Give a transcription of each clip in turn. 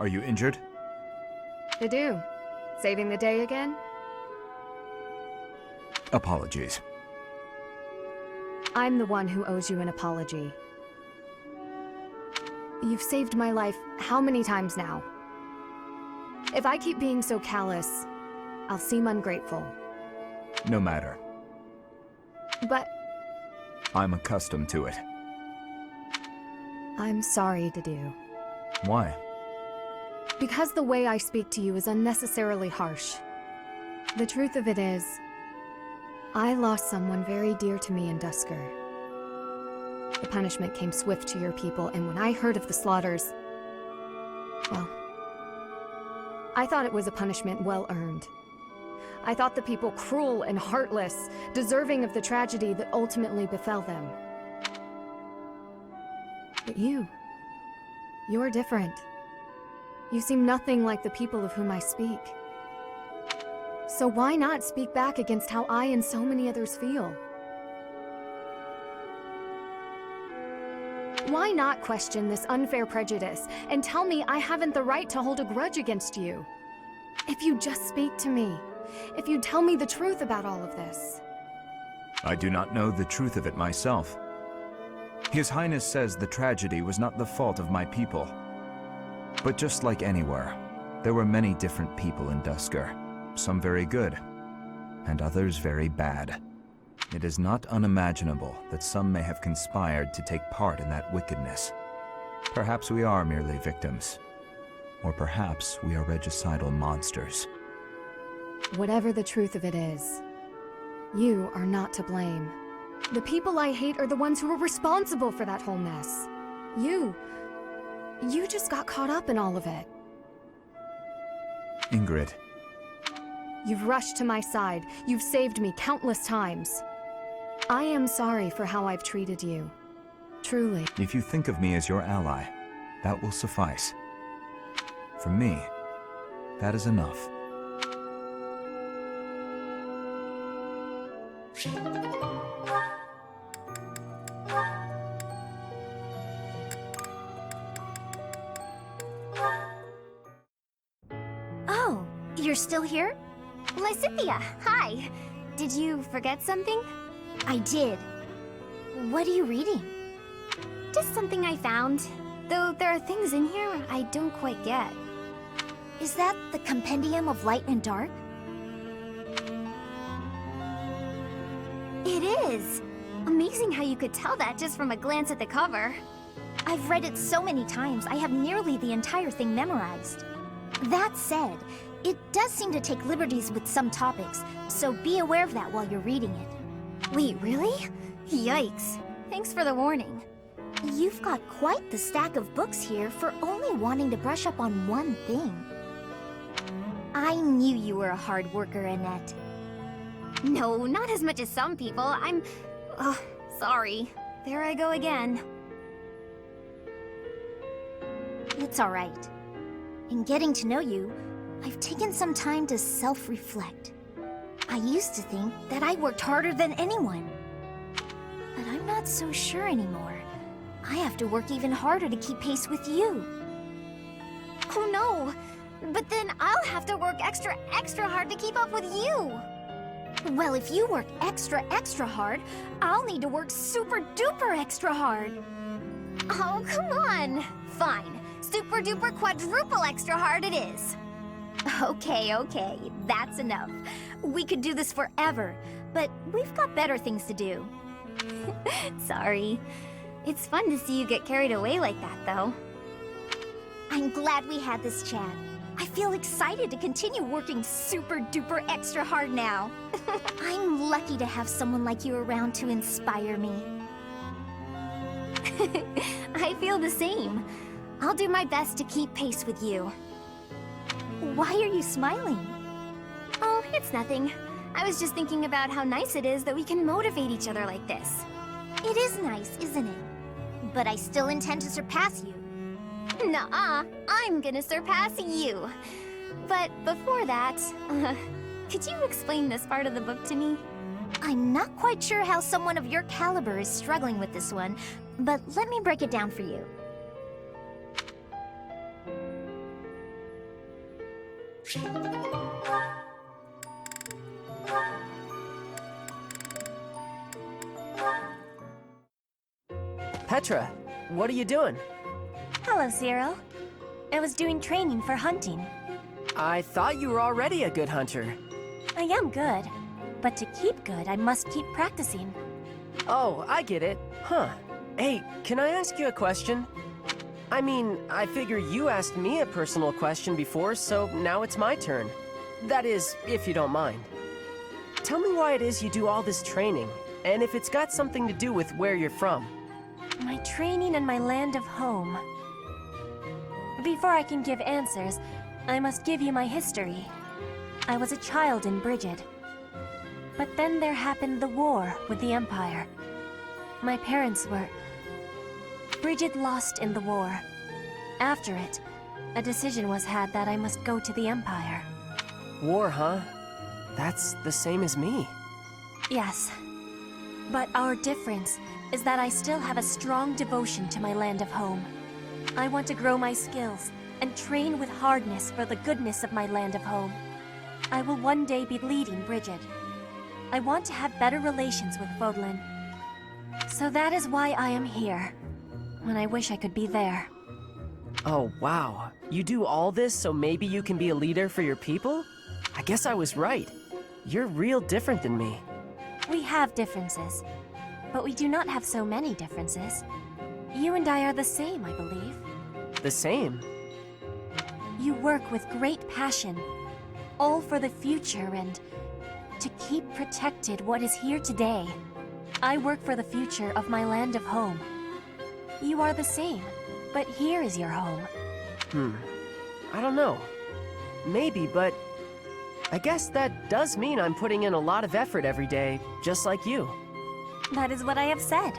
Are you injured? I do. Saving the day again? Apologies. I'm the one who owes you an apology. You've saved my life how many times now? If I keep being so callous, I'll seem ungrateful. No matter. But I'm accustomed to it. I'm sorry, Dedue. Why? Because the way I speak to you is unnecessarily harsh. The truth of it is, I lost someone very dear to me in Dusker. The punishment came swift to your people, and when I heard of the slaughters, well, I thought it was a punishment well earned. I thought the people cruel and heartless, deserving of the tragedy that ultimately befell them. But you're different. You seem nothing like the people of whom I speak. So why not speak back against how I and so many others feel? Why not question this unfair prejudice and tell me I haven't the right to hold a grudge against you? If you just speak to me, if you tell me the truth about all of this. I do not know the truth of it myself. His Highness says the tragedy was not the fault of my people. But just like anywhere, there were many different people in Dusker. Some very good, and others very bad. It is not unimaginable that some may have conspired to take part in that wickedness. Perhaps we are merely victims. Or perhaps we are regicidal monsters. Whatever the truth of it is, you are not to blame. The people I hate are the ones who are responsible for that whole mess. You just got caught up in all of it. Ingrid. You've rushed to my side. You've saved me countless times. I am sorry for how I've treated you. Truly. If you think of me as your ally, that will suffice. For me, that is enough. Oh, you're still here? Lysithia, hi! Did you forget something? I did. What are you reading? Just something I found. Though there are things in here I don't quite get. Is that the Compendium of Light and Dark? It is! Amazing how you could tell that just from a glance at the cover. I've read it so many times, I have nearly the entire thing memorized. That said, it does seem to take liberties with some topics, so be aware of that while you're reading it. Wait, really? Yikes. Thanks for the warning. You've got quite the stack of books here for only wanting to brush up on one thing. I knew you were a hard worker, Annette. No, not as much as some people. Oh, sorry. There I go again. It's alright. In getting to know you, I've taken some time to self-reflect. I used to think that I worked harder than anyone. But I'm not so sure anymore. I have to work even harder to keep pace with you. Oh no! But then I'll have to work extra hard to keep up with you! Well, if you work extra hard, I'll need to work super duper extra hard. Oh, come on! Fine. Super duper quadruple extra hard it is. Okay, that's enough. We could do this forever, but we've got better things to do. Sorry. It's fun to see you get carried away like that, though. I'm glad we had this chat. I feel excited to continue working super duper extra hard now. I'm lucky to have someone like you around to inspire me. I feel the same. I'll do my best to keep pace with you. Why are you smiling? Oh, it's nothing. I was just thinking about how nice it is that we can motivate each other like this. It is nice, isn't it? But I still intend to surpass you. Nuh-uh, I'm gonna surpass you. But before that, could you explain this part of the book to me? I'm not quite sure how someone of your caliber is struggling with this one, but let me break it down for you. Petra, what are you doing? Hello, Zero. I was doing training for hunting. I thought you were already a good hunter. I am good, but to keep good, I must keep practicing. Oh, I get it. Huh. Hey, can I ask you a question? I mean, I figure you asked me a personal question before, so now it's my turn. That is, if you don't mind. Tell me why it is you do all this training, and if it's got something to do with where you're from. My training and my land of home. Before I can give answers, I must give you my history. I was a child in Brigid. But then there happened the war with the Empire. My parents were... Brigid lost in the war. After it, a decision was had that I must go to the Empire. War, huh? That's the same as me. Yes. But our difference is that I still have a strong devotion to my land of home. I want to grow my skills and train with hardness for the goodness of my land of home. I will one day be leading Brigid. I want to have better relations with Fodlan. So that is why I am here. When I wish I could be there. Oh, wow. You do all this so maybe you can be a leader for your people? I guess I was right. You're real different than me. We have differences, but we do not have so many differences. You and I are the same, I believe. The same? You work with great passion, all for the future and to keep protected what is here today. I work for the future of my land of home. You are the same, but here is your home. I don't know. Maybe, but I guess that does mean I'm putting in a lot of effort every day, just like you. That is what I have said.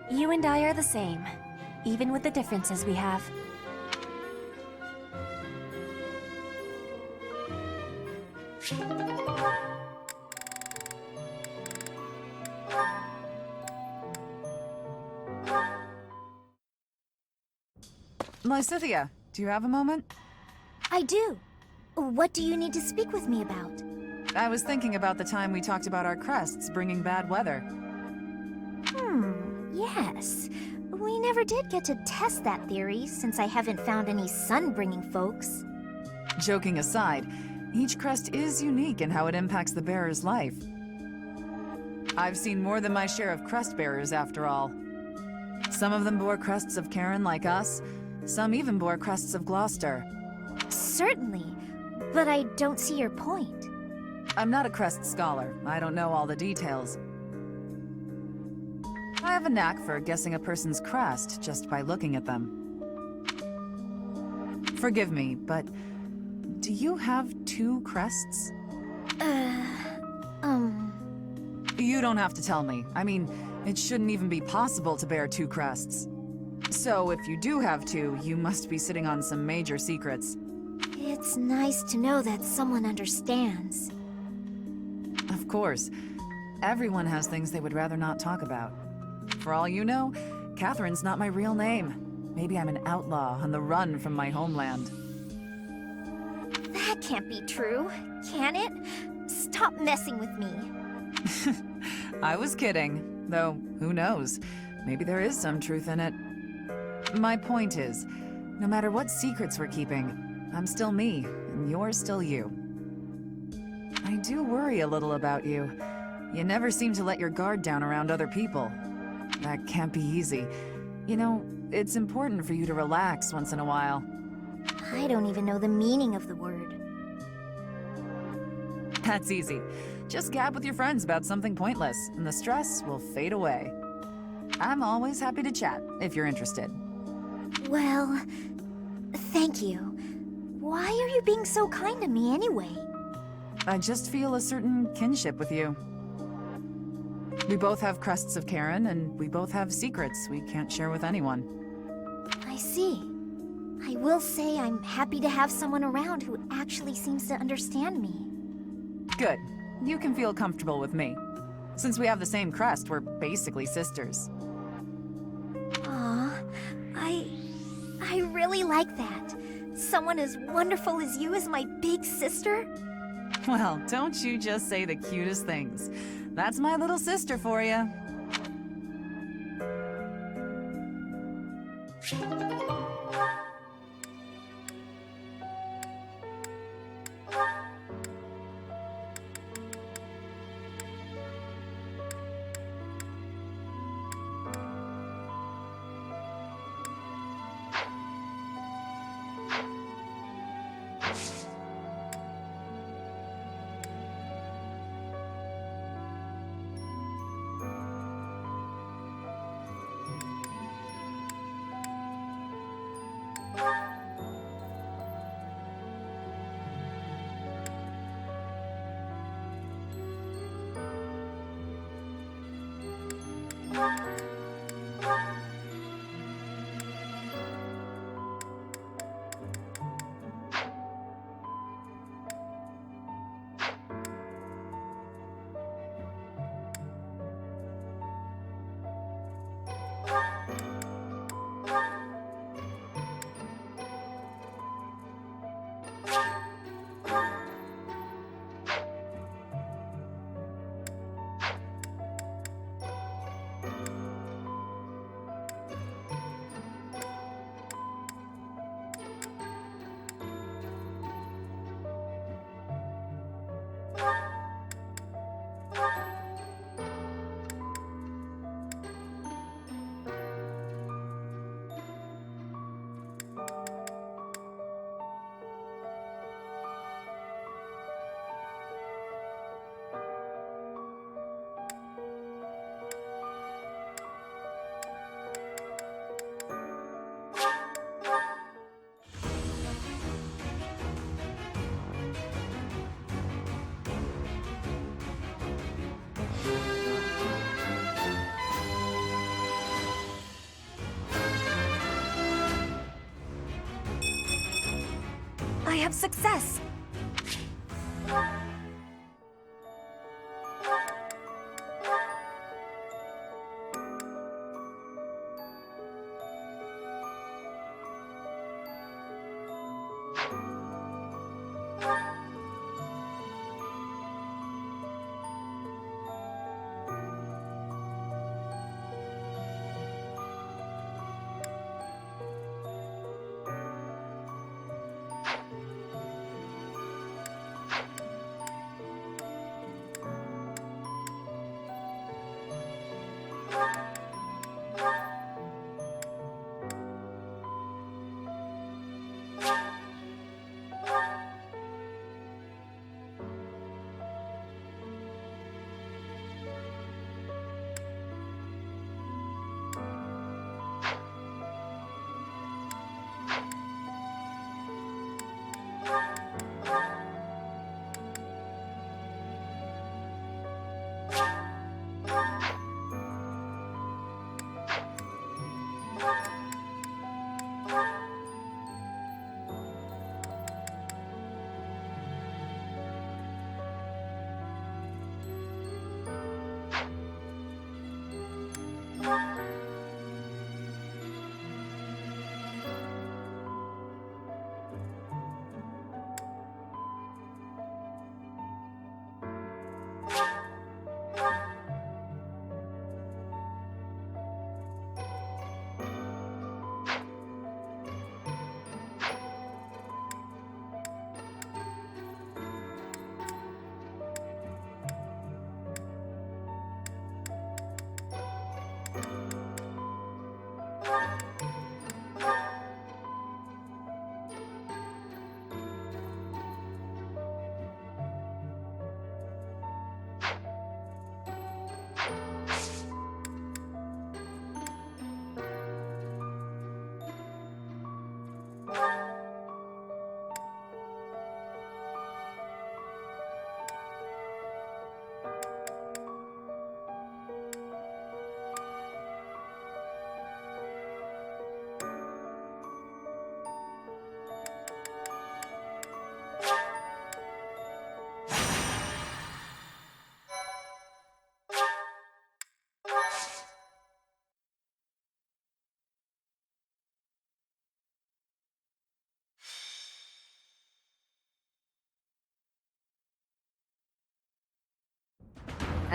You and I are the same, even with the differences we have. Lysithia, do you have a moment? I do. What do you need to speak with me about? I was thinking about the time we talked about our crests bringing bad weather. Yes. We never did get to test that theory, since I haven't found any sun-bringing folks. Joking aside, each crest is unique in how it impacts the bearer's life. I've seen more than my share of crest bearers, after all. Some of them bore crests of Karen like us, some even bore crests of Gloucester. Certainly, but I don't see your point. I'm not a crest scholar. I don't know all the details. I have a knack for guessing a person's crest just by looking at them. Forgive me, but do you have 2 crests? You don't have to tell me. I mean, it shouldn't even be possible to bear 2 crests. So if you do have 2, you must be sitting on some major secrets. It's nice to know that someone understands. Of course. Everyone has things they would rather not talk about. For all you know, Catherine's not my real name. Maybe I'm an outlaw on the run from my homeland. That can't be true, can it? Stop messing with me. I was kidding, though who knows? Maybe there is some truth in it. My point is, no matter what secrets we're keeping, I'm still me, and you're still you. I do worry a little about you. You never seem to let your guard down around other people. That can't be easy. You know, it's important for you to relax once in a while. I don't even know the meaning of the word. That's easy. Just gab with your friends about something pointless, and the stress will fade away. I'm always happy to chat, if you're interested. Well, thank you. Why are you being so kind to me anyway? I just feel a certain kinship with you. We both have crests of Karen, and we both have secrets we can't share with anyone. I see. I will say I'm happy to have someone around who actually seems to understand me. Good. You can feel comfortable with me. Since we have the same crest, we're basically sisters. Aw, I really like that. Someone as wonderful as you is my big sister? Well, don't you just say the cutest things. That's my little sister for you. I have success!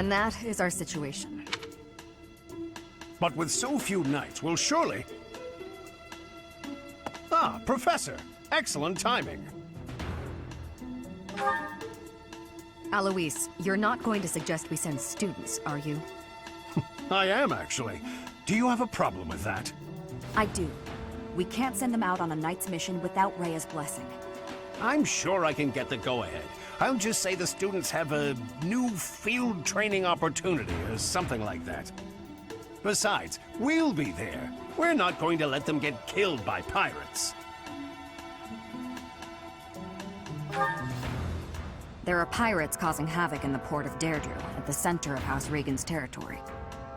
And that is our situation. But with so few knights, we'll surely... Ah, Professor! Excellent timing. Alois, you're not going to suggest we send students, are you? I am, actually. Do you have a problem with that? I do. We can't send them out on a knight's mission without Rhea's blessing. I'm sure I can get the go-ahead. I'll just say the students have a new field training opportunity or something like that. Besides, we'll be there. We're not going to let them get killed by pirates. There are pirates causing havoc in the port of Deirdre, at the center of House Regan's territory.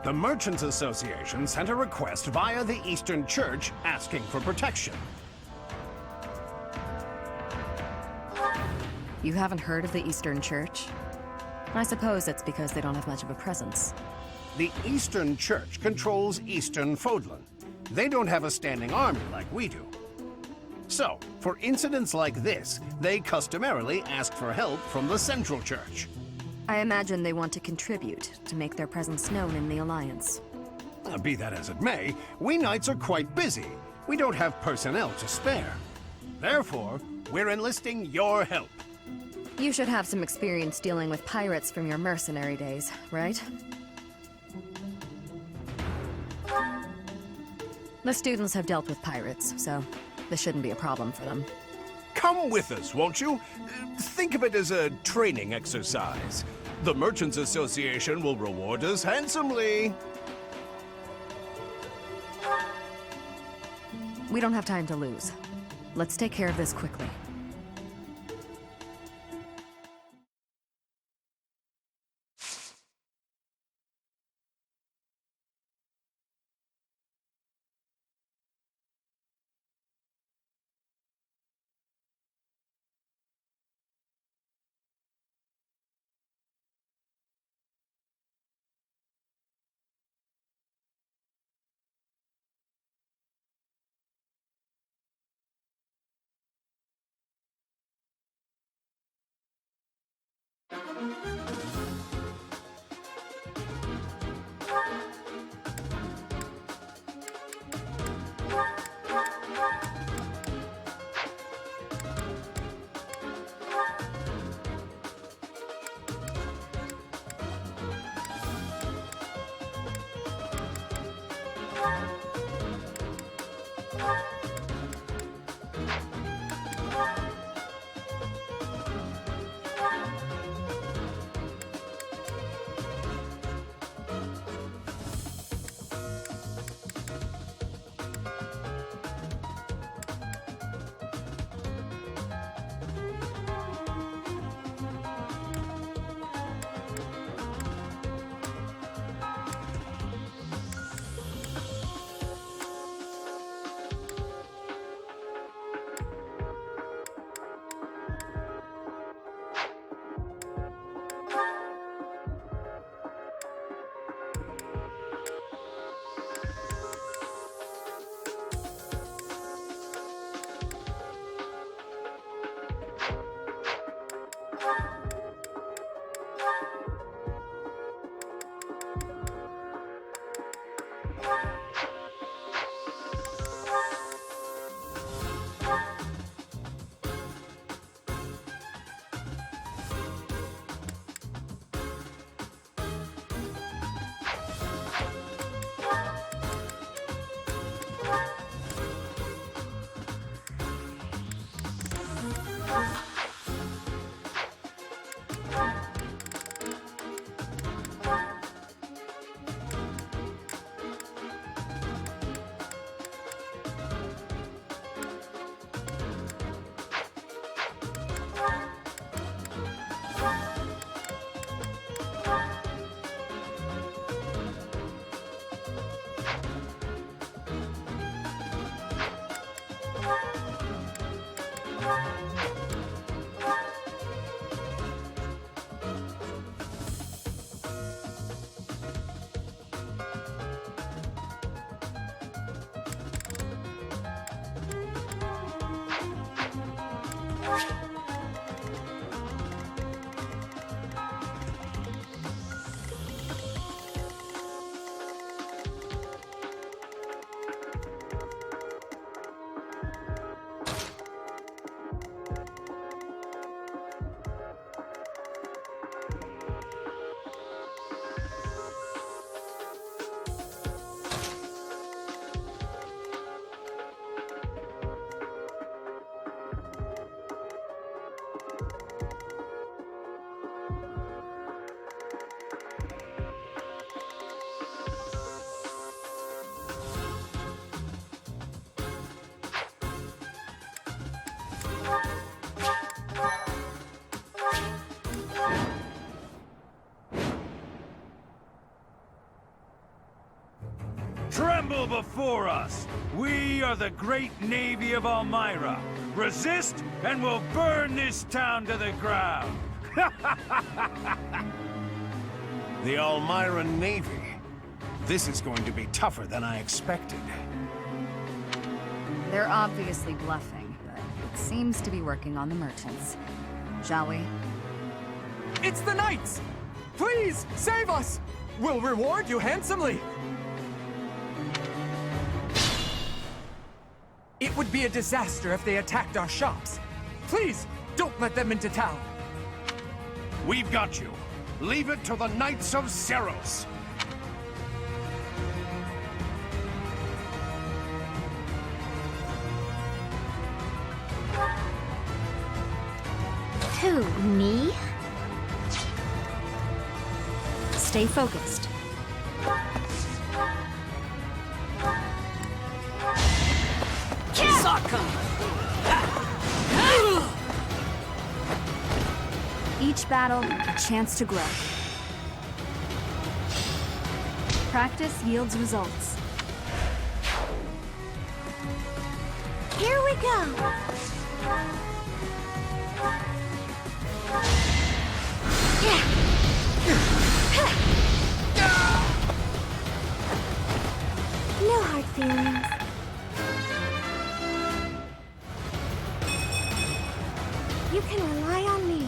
The Merchants Association sent a request via the Eastern Church asking for protection. You haven't heard of the Eastern Church? I suppose it's because they don't have much of a presence. The Eastern Church controls Eastern Fodlan. They don't have a standing army like we do. So, for incidents like this, they customarily ask for help from the Central Church. I imagine they want to contribute to make their presence known in the Alliance. Be that as it may, we knights are quite busy. We don't have personnel to spare. Therefore, we're enlisting your help. You should have some experience dealing with pirates from your mercenary days, right? The students have dealt with pirates, so this shouldn't be a problem for them. Come with us, won't you? Think of it as a training exercise. The Merchants Association will reward us handsomely. We don't have time to lose. Let's take care of this quickly. Tremble before us! We are the great navy of Almyra. Resist, and we'll burn this town to the ground! The Almyra Navy. This is going to be tougher than I expected. They're obviously bluffing, but it seems to be working on the merchants. Shall we? It's the Knights! Please, save us! We'll reward you handsomely! It would be a disaster if they attacked our shops. Please, don't let them into town. We've got you. Leave it to the Knights of Seros. Who, me? Stay focused. Each battle, a chance to grow. Practice yields results. Here we go! No hard feelings. You can rely on me.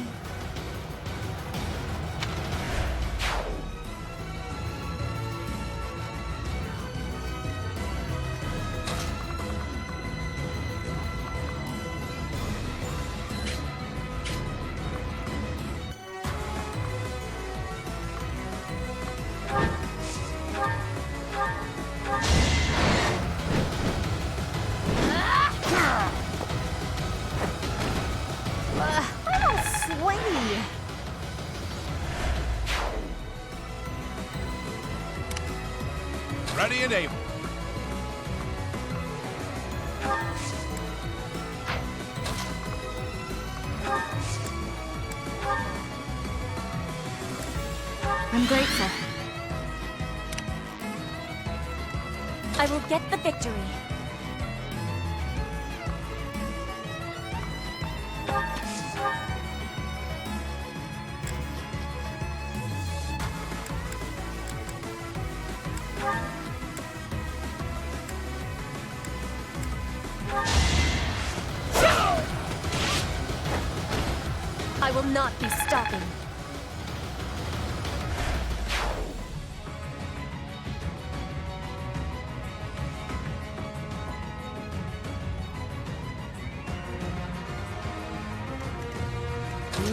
Ready and able. I'm grateful. I will get the victory. I will not be stopping.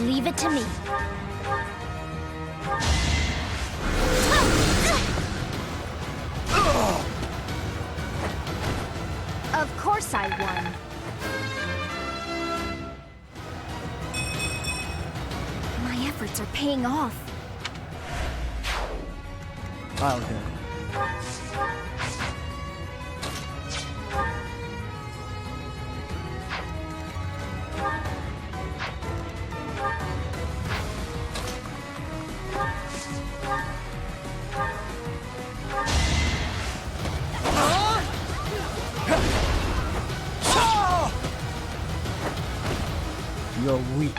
Leave it to me. Of course I won. My efforts are paying off. I'll go. You're weak.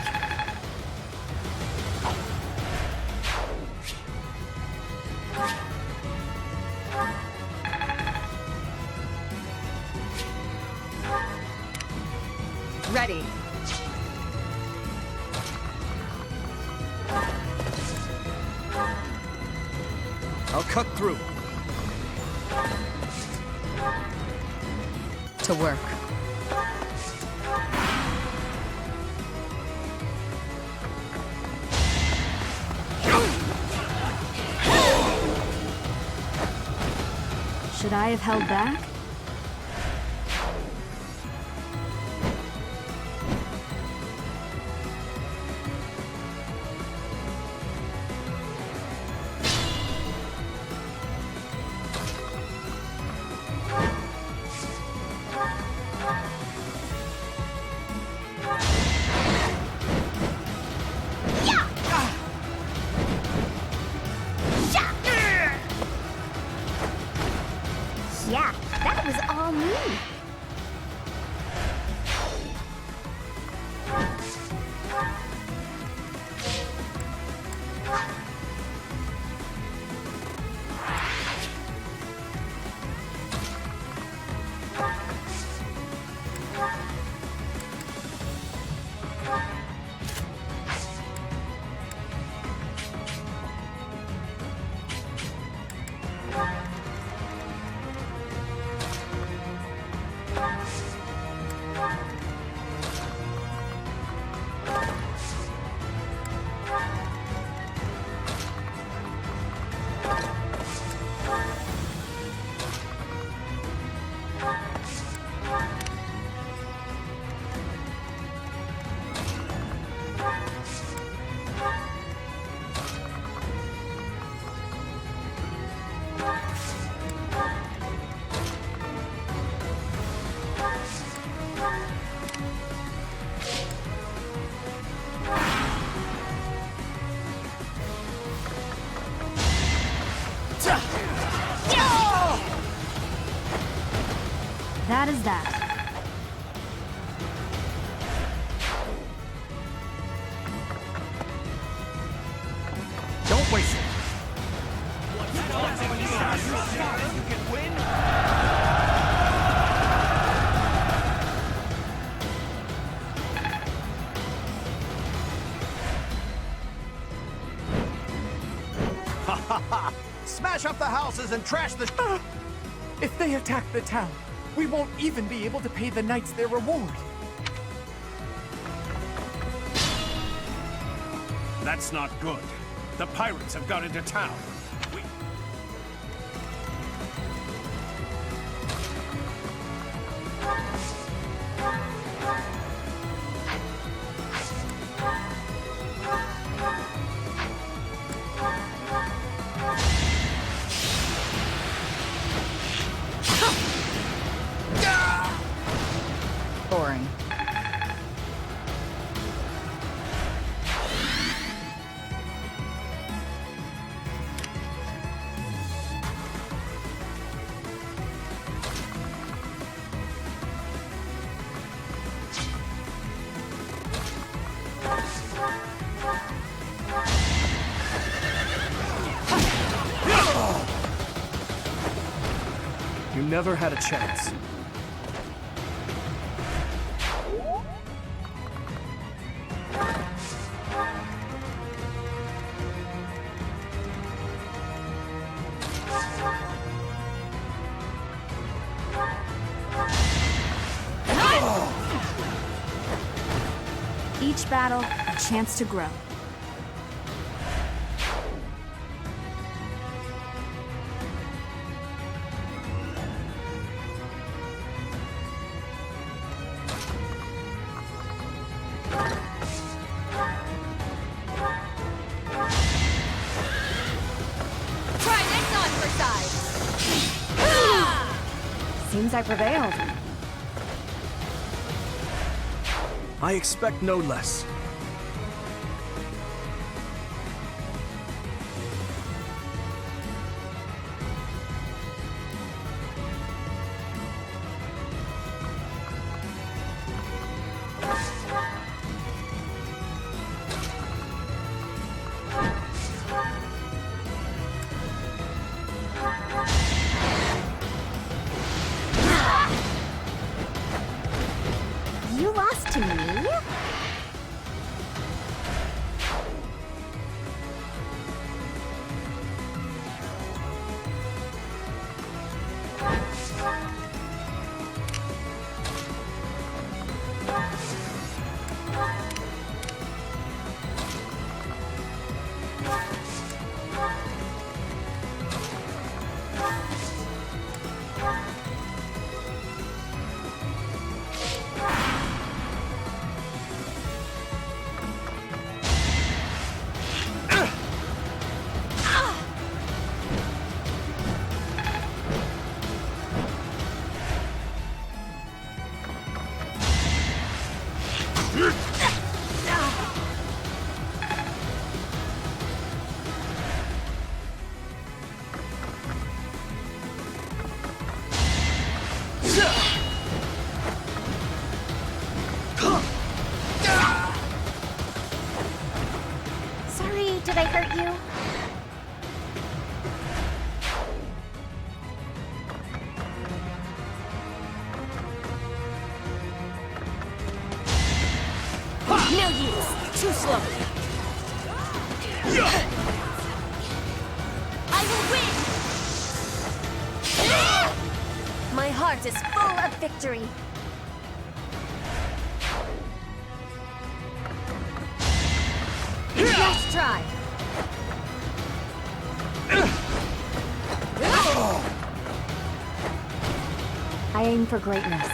Ready. I'll cut through. To work. Should I have held back? bad as that. Don't waste it. Smash up the houses and trash the... If they attack the town, we won't even be able to pay the knights their reward. That's not good. The pirates have got into town. Boring. You never had a chance. Each battle, a chance to grow. Seems I prevailed. I expect no less. You lost to me? Sorry, did I hurt you? No use. Too slow. I will win! My heart is full of victory. Let's try. I aim for greatness.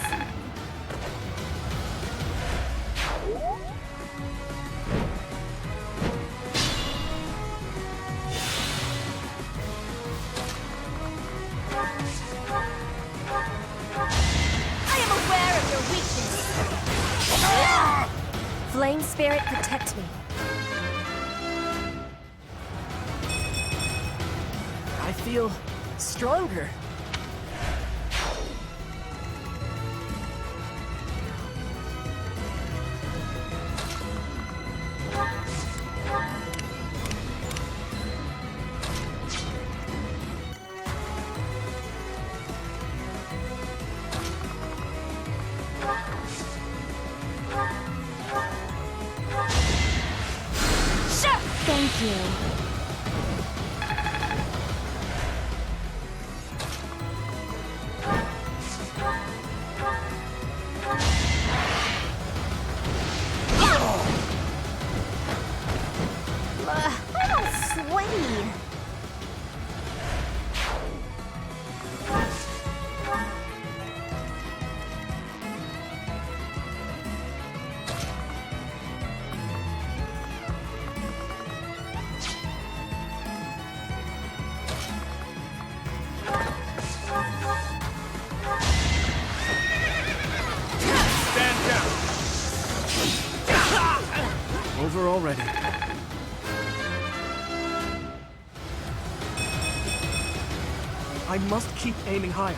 I am aware of your weakness. Flame Spirit, protect me. I feel stronger. you. I'm all sweaty. Stand down. Over already. I must keep aiming higher.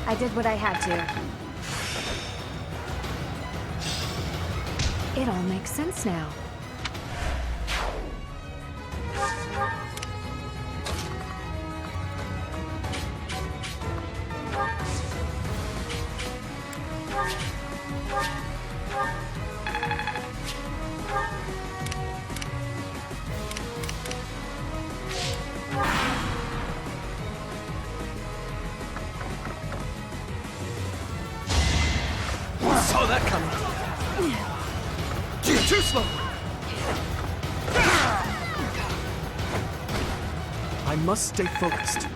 I did what I had to. It all makes sense now. Saw that coming. Too slow. I must stay focused.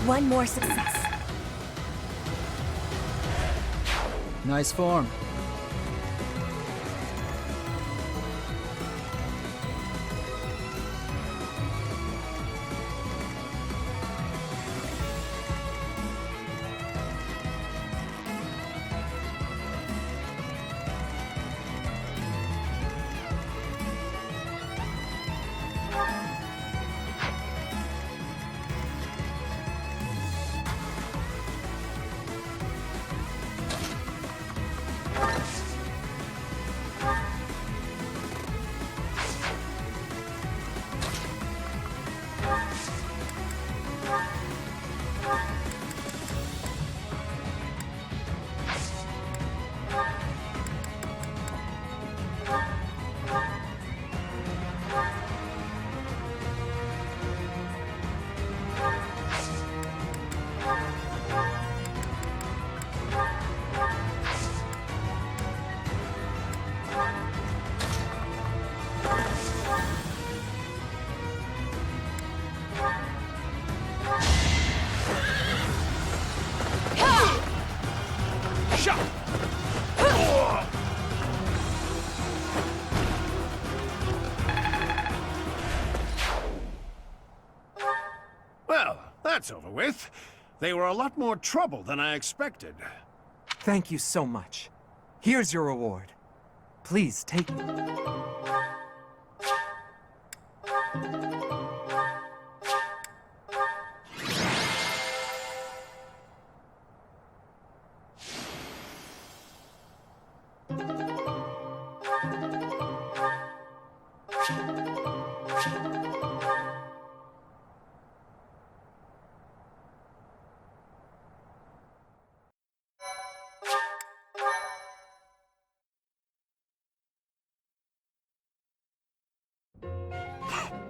One more success. Nice form. Well, that's over with. They were a lot more trouble than I expected. Thank you so much. Here's your reward. Please take it.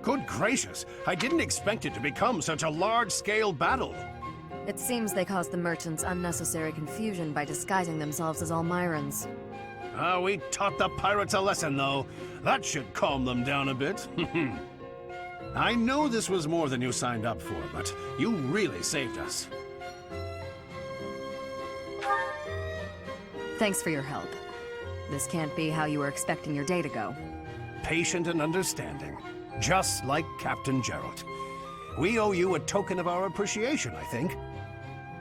Good gracious, I didn't expect it to become such a large-scale battle. It seems they caused the merchants unnecessary confusion by disguising themselves as Almirans. We taught the pirates a lesson, though. That should calm them down a bit. I know this was more than you signed up for, but you really saved us. Thanks for your help. This can't be how you were expecting your day to go. Patient and understanding, just like Captain Gerald. We owe you a token of our appreciation, I think.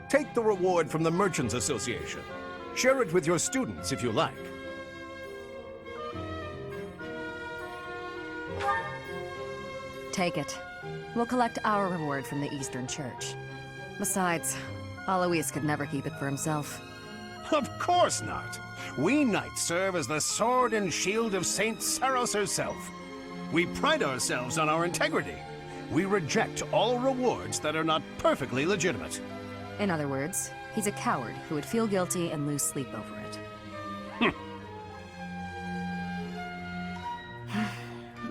Take the reward from the Merchants Association. Share it with your students if you like. Take it. We'll collect our reward from the Eastern Church. Besides, Alois could never keep it for himself. Of course not. We knights serve as the sword and shield of Saint Saros herself. We pride ourselves on our integrity. We reject all rewards that are not perfectly legitimate. In other words, he's a coward who would feel guilty and lose sleep over it.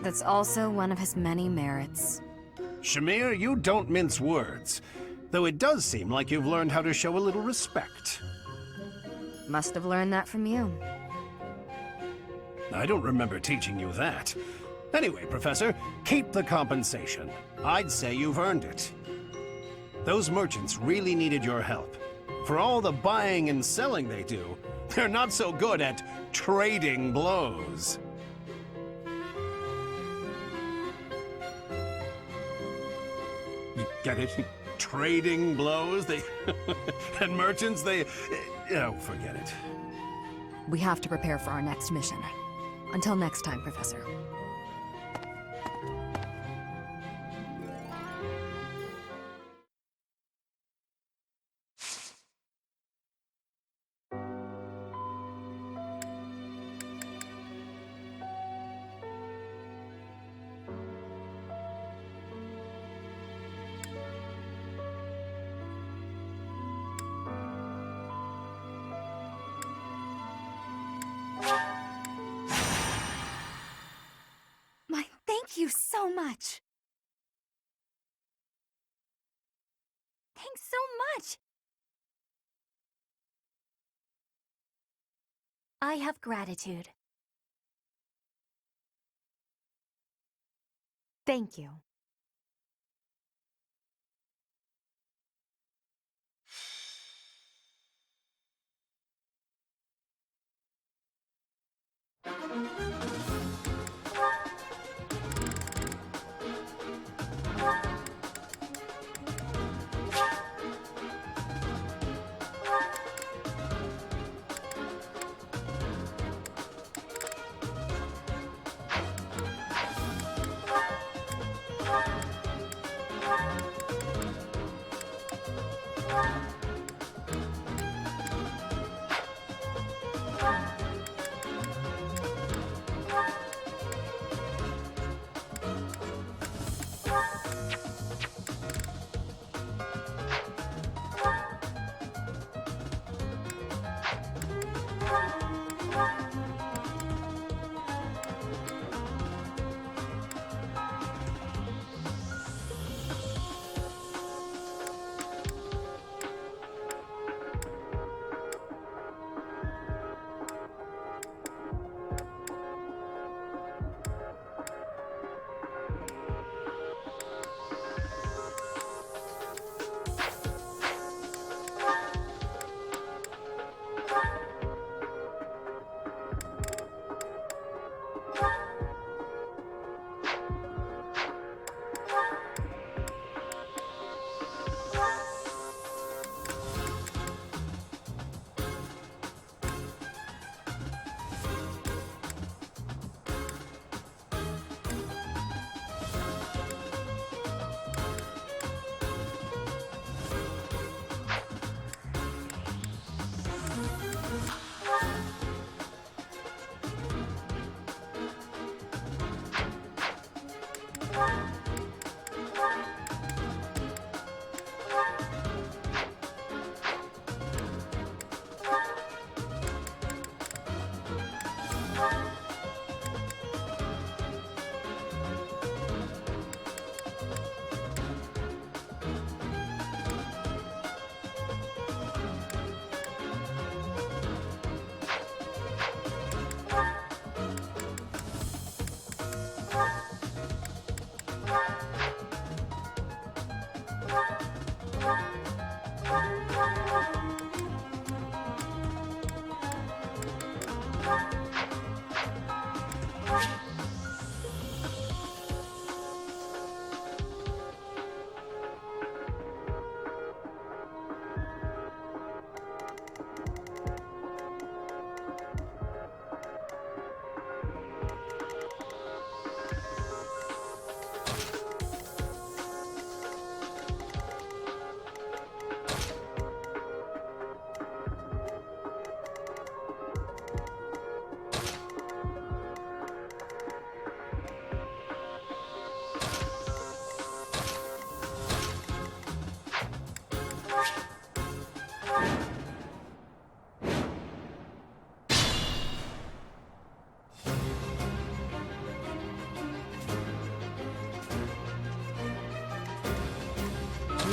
That's also one of his many merits. Shamir, you don't mince words. Though it does seem like you've learned how to show a little respect. Must have learned that from you. I don't remember teaching you that. Anyway, Professor, keep the compensation. I'd say you've earned it. Those merchants really needed your help. For all the buying and selling they do, they're not so good at trading blows. You get it? Trading blows? They... and merchants, they... Oh, forget it. We have to prepare for our next mission. Until next time, Professor. Thank you so much. Thanks so much. I have gratitude. Thank you.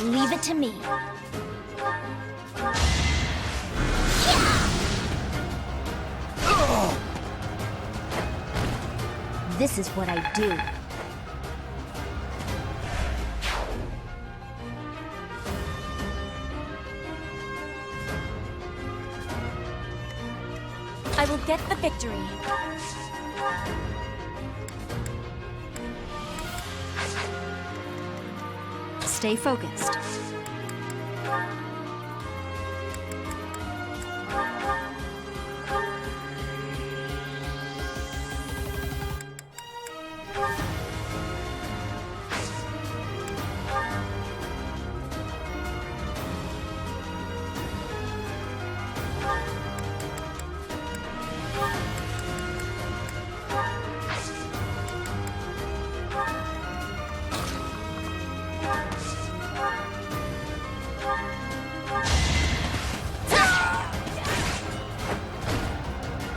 Leave it to me. This is what I do. I will get the victory. Stay focused.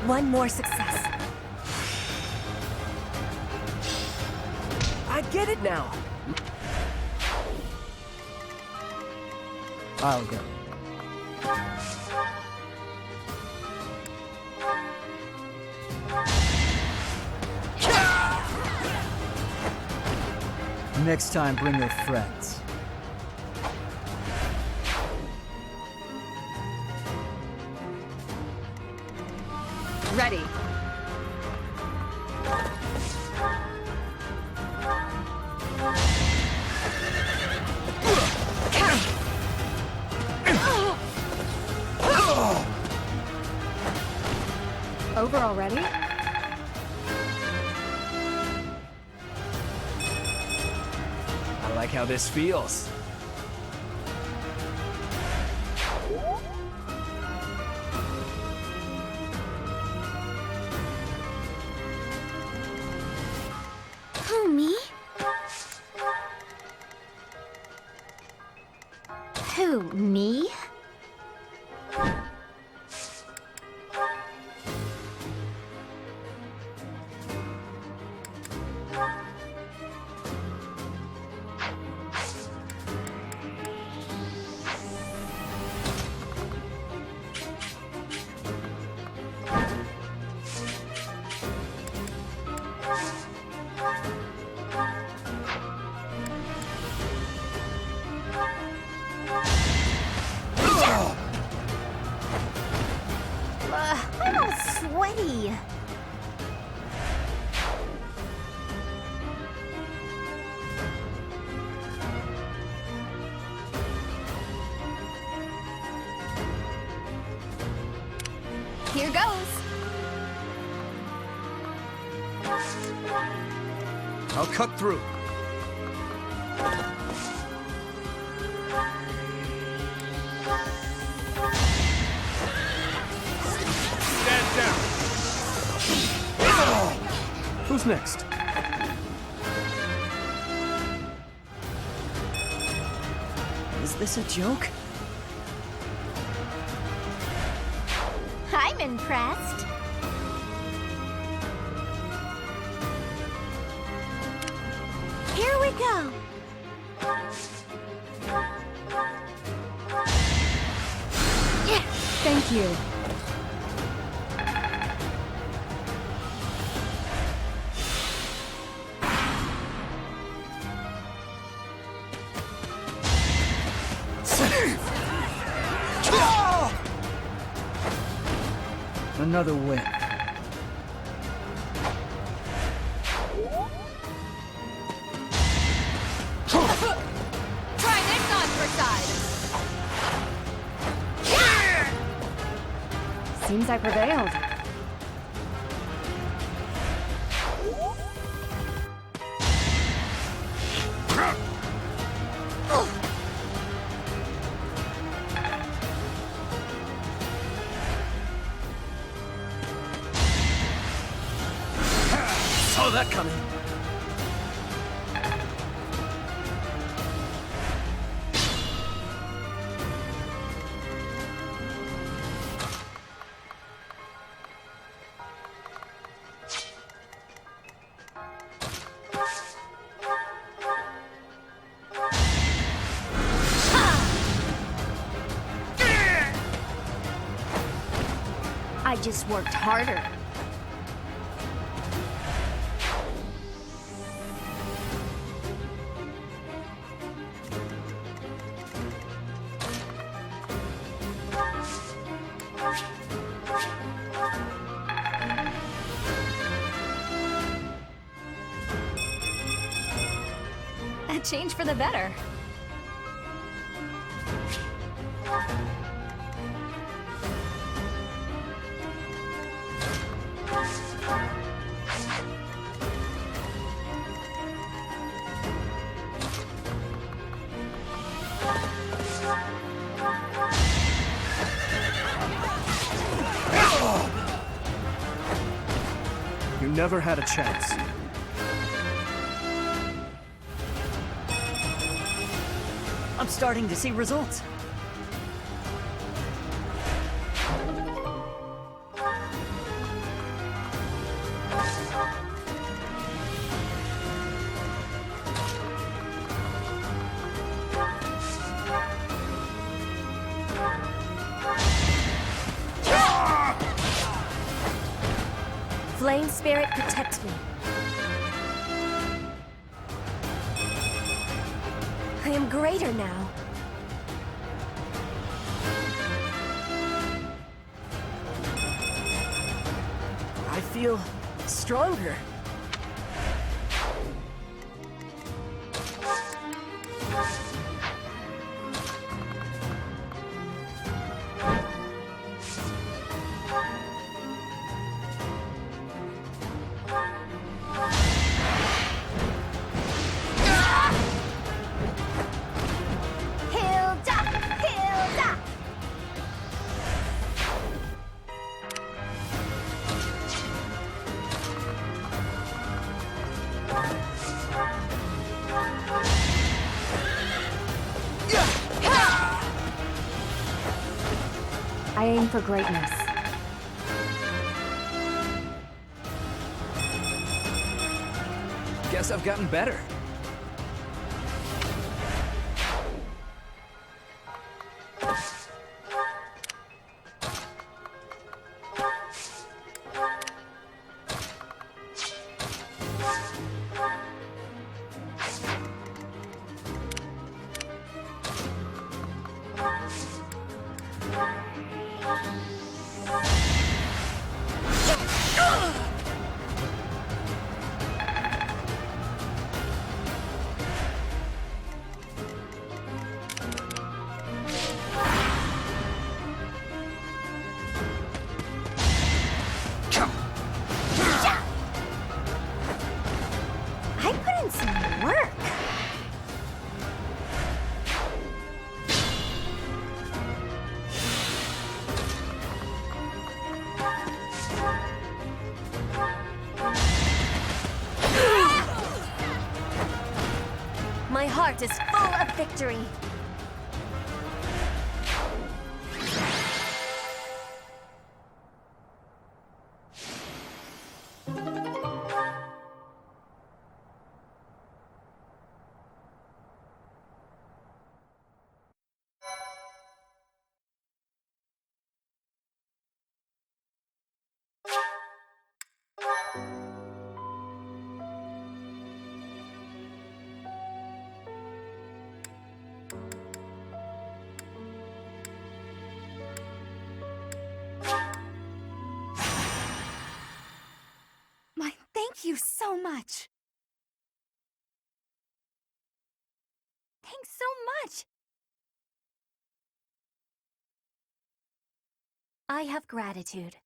One more success. I get it now. I'll go. Next time, bring your friends. Ready. Over already? I like how this feels. Who, me? Who, me? I'm all sweaty. Here goes. I'll cut through. Stand down. Who's next? Is this a joke? I'm impressed. Here we go. Thank you. Another win. Seems I prevailed. Saw that coming. I just worked harder. A change for the better. You never had a chance. I'm starting to see results. Flame Spirit, protect me. I am greater now. I feel stronger. Hilda! Hilda! I aim for greatness. Guess I've gotten better. I put in some work. My heart is full of victory. Thank you so much. Thanks so much. I have gratitude.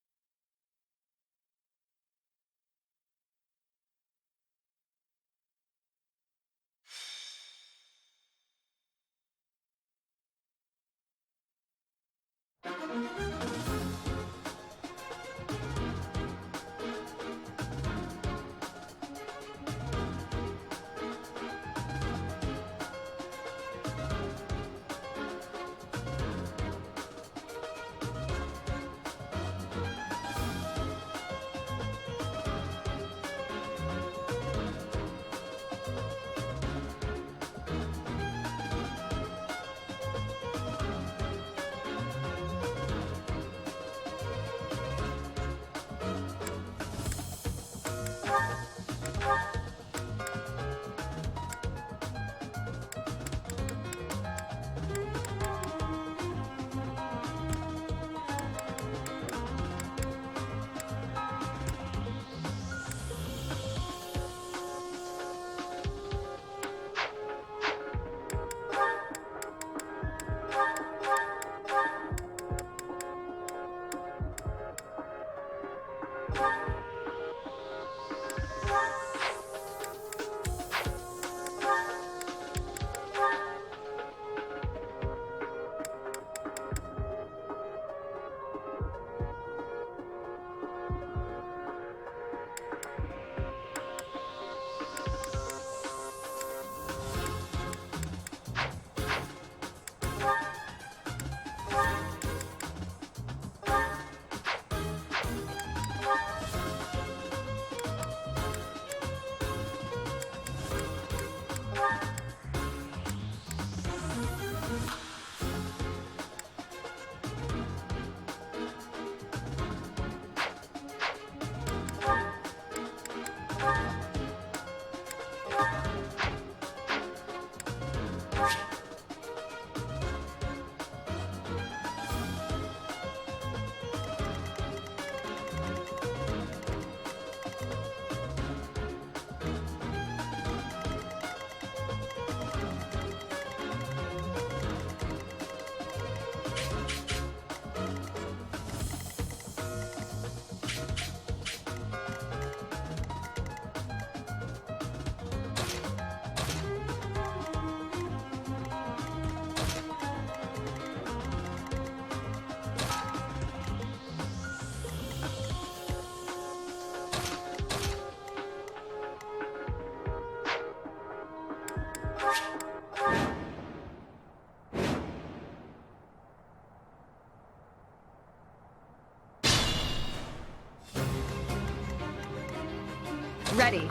Ready.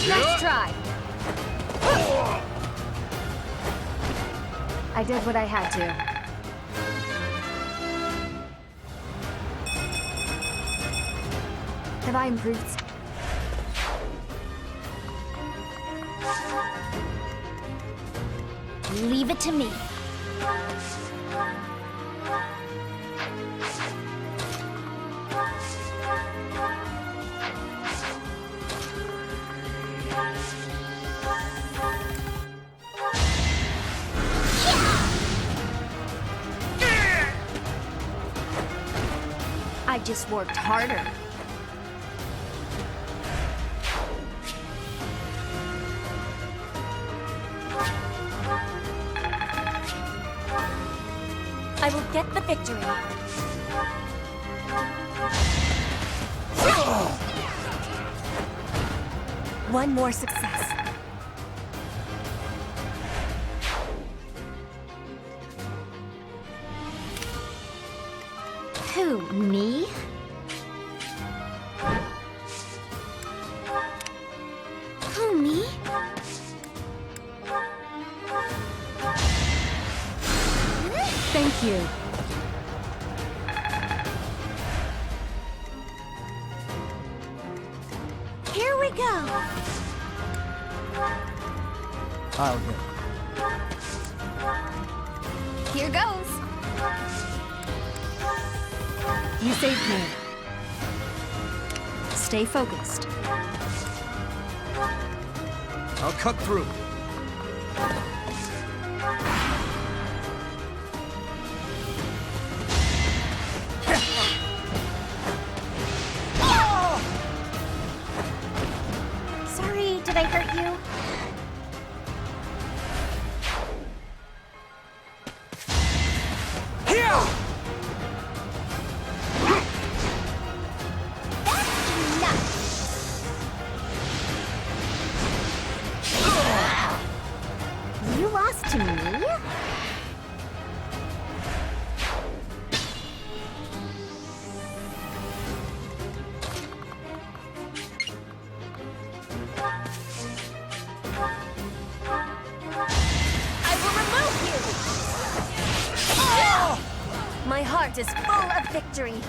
Nice try! I did what I had to. Have I improved? Leave it to me. I just worked harder. I will get the victory. One more success. Who, me? Who, me? Thank you. Here we go. I'll hit. Here goes. You saved me. Stay focused. I'll cut through. Sorry, did I hurt you? You lost to me? I will remove you! My heart is full of victory.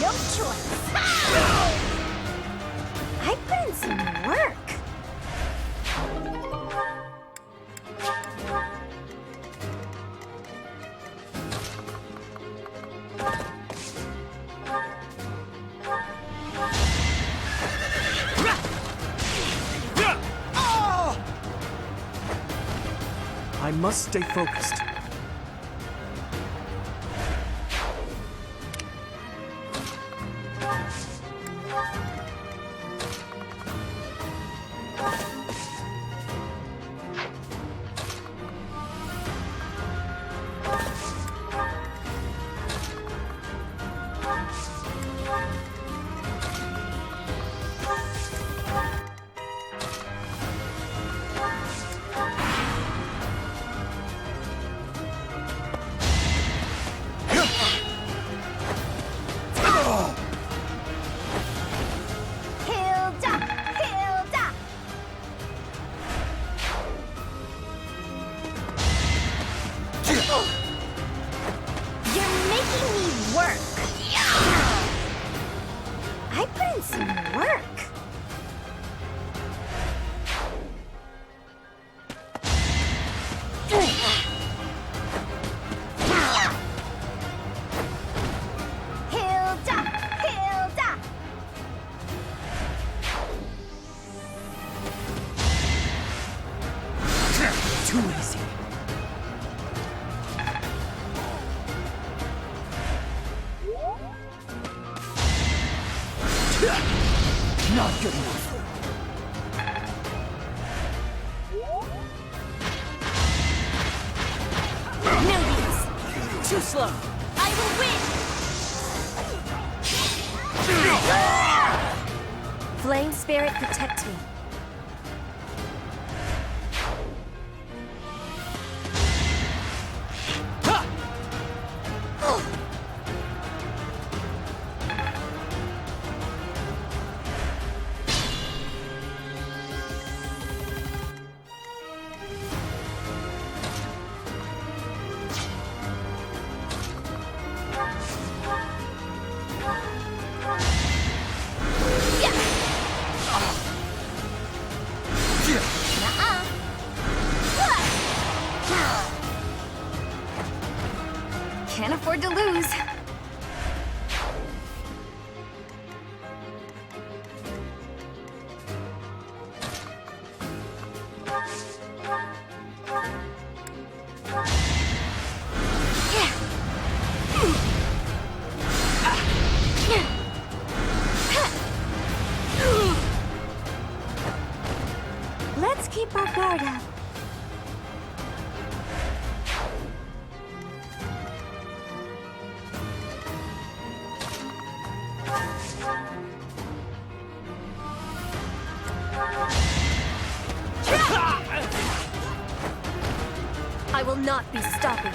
No choice. I put in some work. I must stay focused. Too easy. Not good enough. Millions. Too slow. I will win. Flame Spirit, protect me. will not be stopping.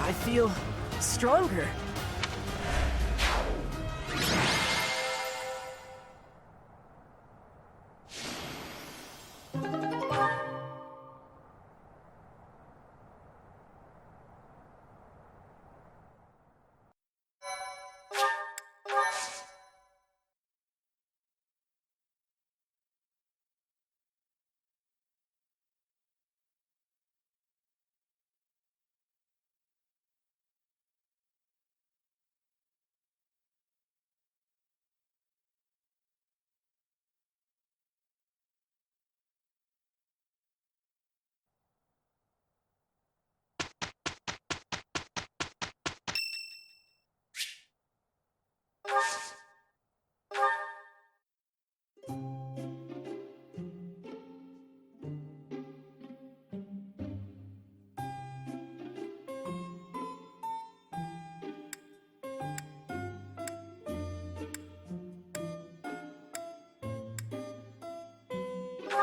I feel stronger.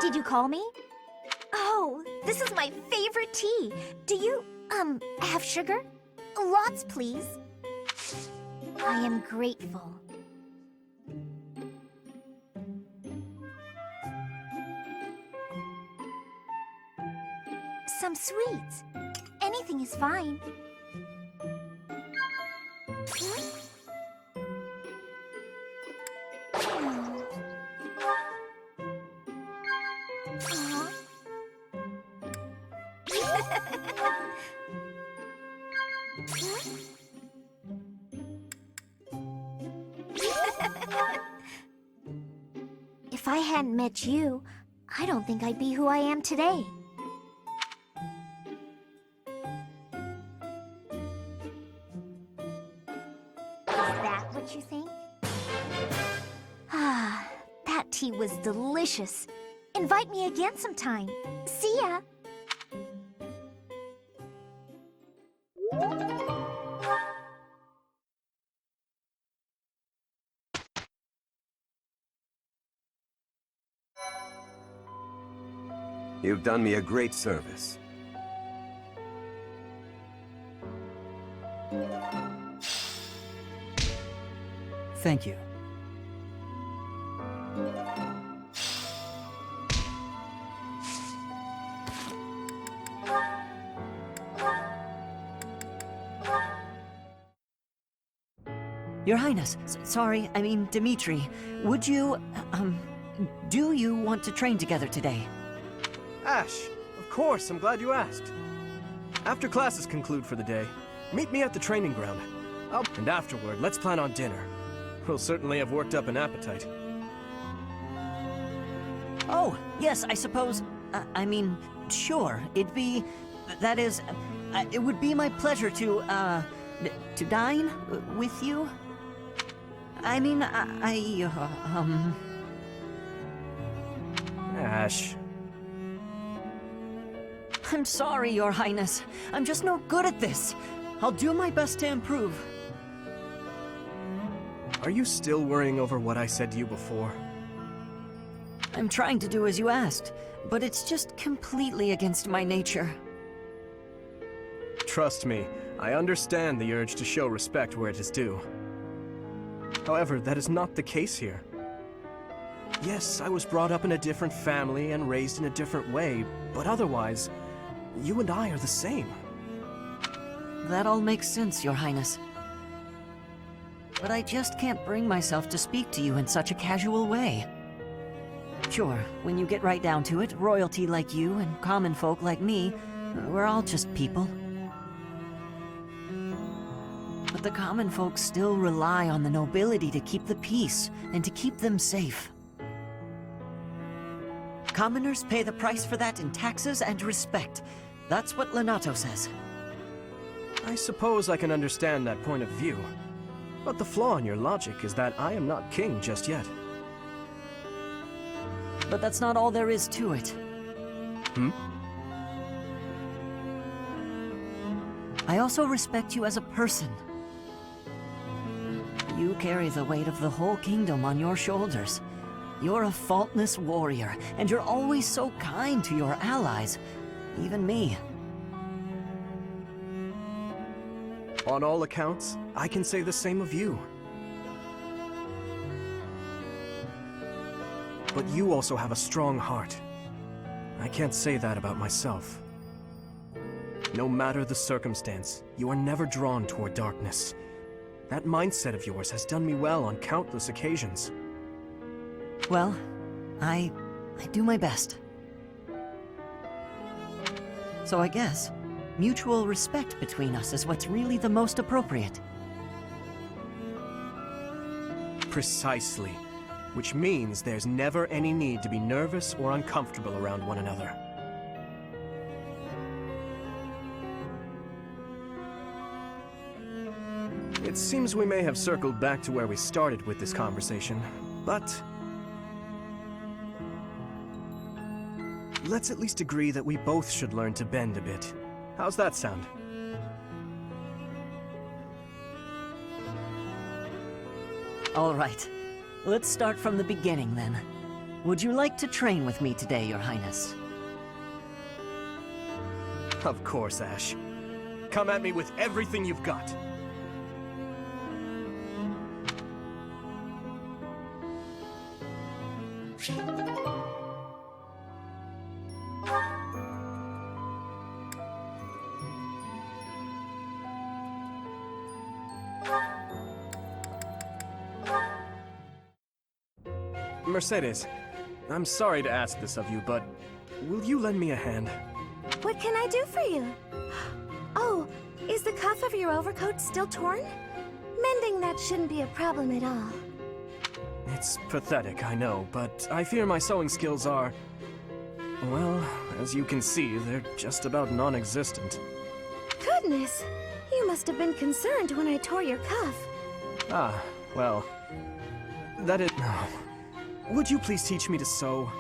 Did you call me? Oh, this is my favorite tea. Do you, have sugar? Lots, please. I am grateful. Some sweets. Anything is fine. If I hadn't met you, I don't think I'd be who I am today. Is that what you think? Ah, that tea was delicious. Invite me again sometime. See ya! You've done me a great service. Thank you. Your Highness, sorry, I mean Dimitri, would you, do you want to train together today? Ash, of course, I'm glad you asked. After classes conclude for the day, meet me at the training ground. And afterward, let's plan on dinner. We'll certainly have worked up an appetite. Oh, yes, I suppose, I mean, sure, that is, it would be my pleasure to dine with you? I mean, Ash. I'm sorry, Your Highness. I'm just no good at this. I'll do my best to improve. Are you still worrying over what I said to you before? I'm trying to do as you asked, but it's just completely against my nature. Trust me, I understand the urge to show respect where it is due. However, that is not the case here. Yes, I was brought up in a different family and raised in a different way, but otherwise, you and I are the same. That all makes sense, Your Highness. But I just can't bring myself to speak to you in such a casual way. Sure, when you get right down to it, royalty like you and common folk like me, we're all just people. But the common folk still rely on the nobility to keep the peace and to keep them safe. Commoners pay the price for that in taxes and respect. That's what Lenato says. I suppose I can understand that point of view. But the flaw in your logic is that I am not king just yet. But that's not all there is to it. I also respect you as a person. You carry the weight of the whole kingdom on your shoulders. You're a faultless warrior, and you're always so kind to your allies. Even me. On all accounts, I can say the same of you. But you also have a strong heart. I can't say that about myself. No matter the circumstance, you are never drawn toward darkness. That mindset of yours has done me well on countless occasions. Well, I do my best. So I guess mutual respect between us is what's really the most appropriate. Precisely. Which means there's never any need to be nervous or uncomfortable around one another. It seems we may have circled back to where we started with this conversation, but let's at least agree that we both should learn to bend a bit. How's that sound? All right. Let's start from the beginning, then. Would you like to train with me today, Your Highness? Of course, Ash. Come at me with everything you've got. Mercedes, I'm sorry to ask this of you, but will you lend me a hand? What can I do for you? Oh, is the cuff of your overcoat still torn? Mending that shouldn't be a problem at all. It's pathetic, I know, but I fear my sewing skills are... well, as you can see, they're just about non-existent. Goodness! You must have been concerned when I tore your cuff. Ah, well... that is... Would you please teach me to sew?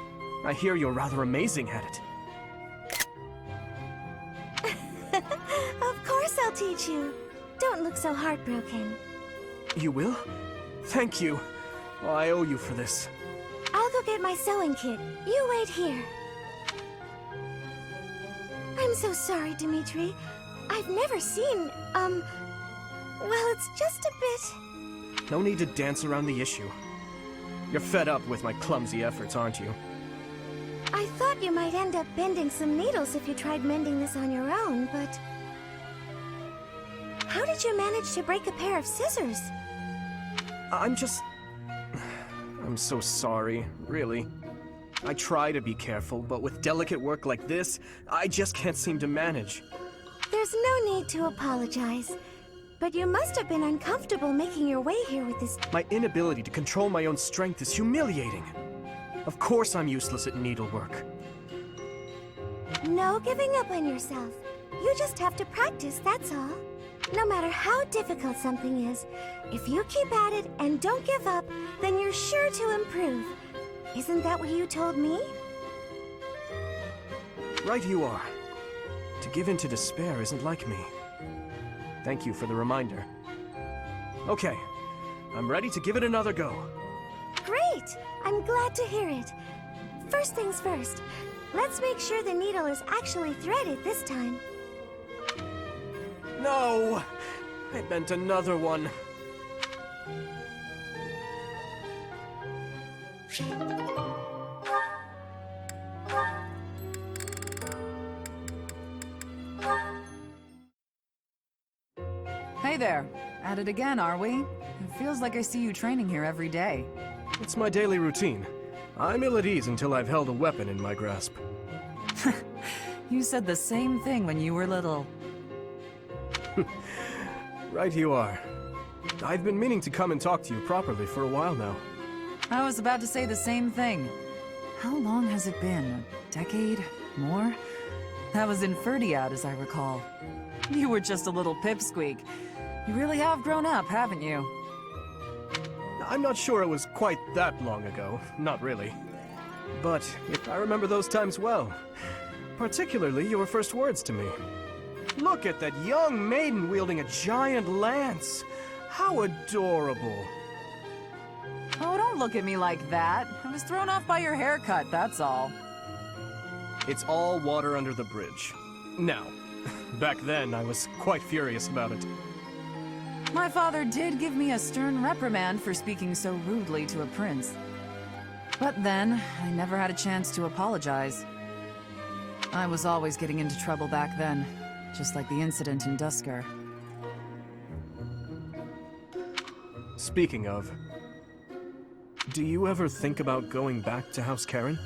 I hear you're rather amazing at it. Of course I'll teach you. Don't look so heartbroken. You will? Thank you. Well, I owe you for this. I'll go get my sewing kit. You wait here. I'm so sorry, Dimitri. I've never seen, well, it's just a bit... No need to dance around the issue. You're fed up with my clumsy efforts, aren't you? I thought you might end up bending some needles if you tried mending this on your own, but... How did you manage to break a pair of scissors? I'm so sorry, really. I try to be careful, but with delicate work like this, I just can't seem to manage. There's no need to apologize. But you must have been uncomfortable making your way here with this... My inability to control my own strength is humiliating. Of course I'm useless at needlework. No giving up on yourself. You just have to practice, that's all. No matter how difficult something is, if you keep at it and don't give up, then you're sure to improve. Isn't that what you told me? Right you are. To give in to despair isn't like me. Thank you for the reminder. Okay, I'm ready to give it another go. Great! I'm glad to hear it. First things first, let's make sure the needle is actually threaded this time. No! I meant another one. Hey there. At it again, are we? It feels like I see you training here every day. It's my daily routine. I'm ill at ease until I've held a weapon in my grasp. You said the same thing when you were little. Right you are. I've been meaning to come and talk to you properly for a while now. I was about to say the same thing. How long has it been? A decade? More? That was in Ferdiad, as I recall. You were just a little pipsqueak. You really have grown up, haven't you? I'm not sure it was quite that long ago. Not really. But I remember those times well. Particularly your first words to me. Look at that young maiden wielding a giant lance. How adorable. Oh, don't look at me like that. I was thrown off by your haircut, that's all. It's all water under the bridge. Now, back then I was quite furious about it. My father did give me a stern reprimand for speaking so rudely to a prince. But then, I never had a chance to apologize. I was always getting into trouble back then, just like the incident in Dusker. Speaking of, do you ever think about going back to House Karen?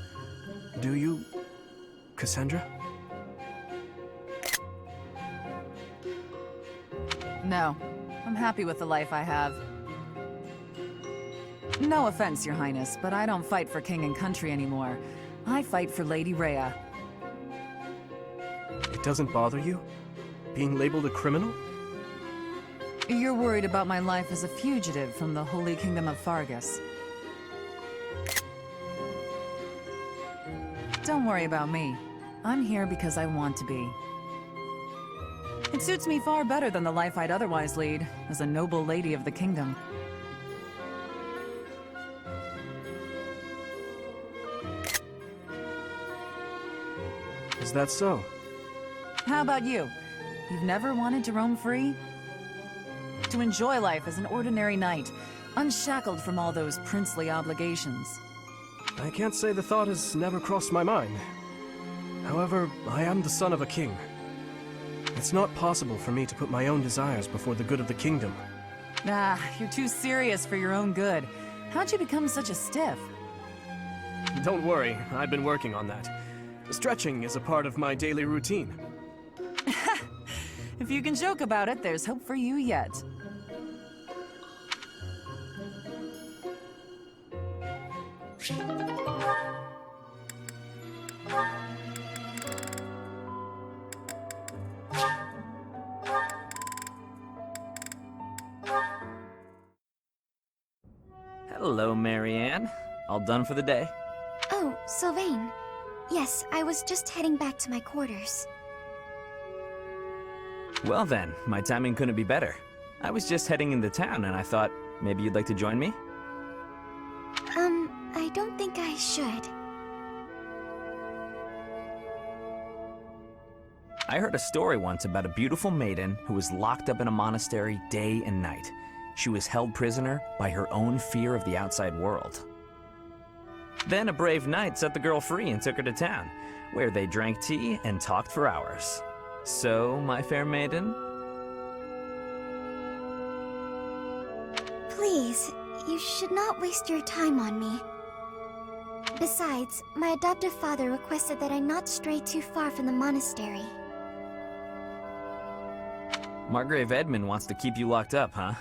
Do you, Cassandra? No, I'm happy with the life I have. No offense, Your Highness, but I don't fight for king and country anymore. I fight for Lady Rhea. It doesn't bother you? Being labeled a criminal? You're worried about my life as a fugitive from the Holy Kingdom of Fargus. Don't worry about me. I'm here because I want to be. It suits me far better than the life I'd otherwise lead, as a noble lady of the kingdom. Is that so? How about you? You've never wanted to roam free? To enjoy life as an ordinary knight, unshackled from all those princely obligations. I can't say the thought has never crossed my mind. However, I am the son of a king. It's not possible for me to put my own desires before the good of the kingdom. Ah, you're too serious for your own good. How'd you become such a stiff? Don't worry, I've been working on that. Stretching is a part of my daily routine. If you can joke about it, there's hope for you yet. Hello, Marianne. All done for the day? Oh, Sylvain. Yes, I was just heading back to my quarters. Well then, my timing couldn't be better. I was just heading into town and I thought maybe you'd like to join me? I don't think I should. I heard a story once about a beautiful maiden who was locked up in a monastery day and night. She was held prisoner by her own fear of the outside world. Then a brave knight set the girl free and took her to town, where they drank tea and talked for hours. So, my fair maiden? Please, you should not waste your time on me. Besides, my adoptive father requested that I not stray too far from the monastery. Margrave Edmund wants to keep you locked up, huh?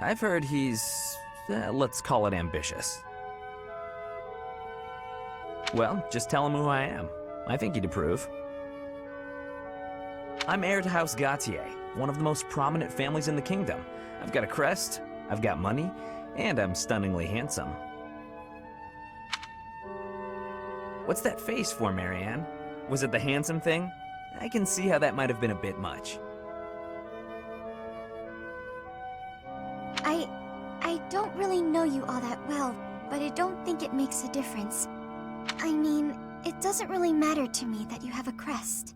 I've heard he's, let's call it ambitious. Well, just tell him who I am. I think he'd approve. I'm heir to House Gautier, one of the most prominent families in the kingdom. I've got a crest, I've got money, and I'm stunningly handsome. What's that face for, Marianne? Was it the handsome thing? I can see how that might have been a bit much. I don't really know you all that well, but I don't think it makes a difference. I mean, it doesn't really matter to me that you have a crest.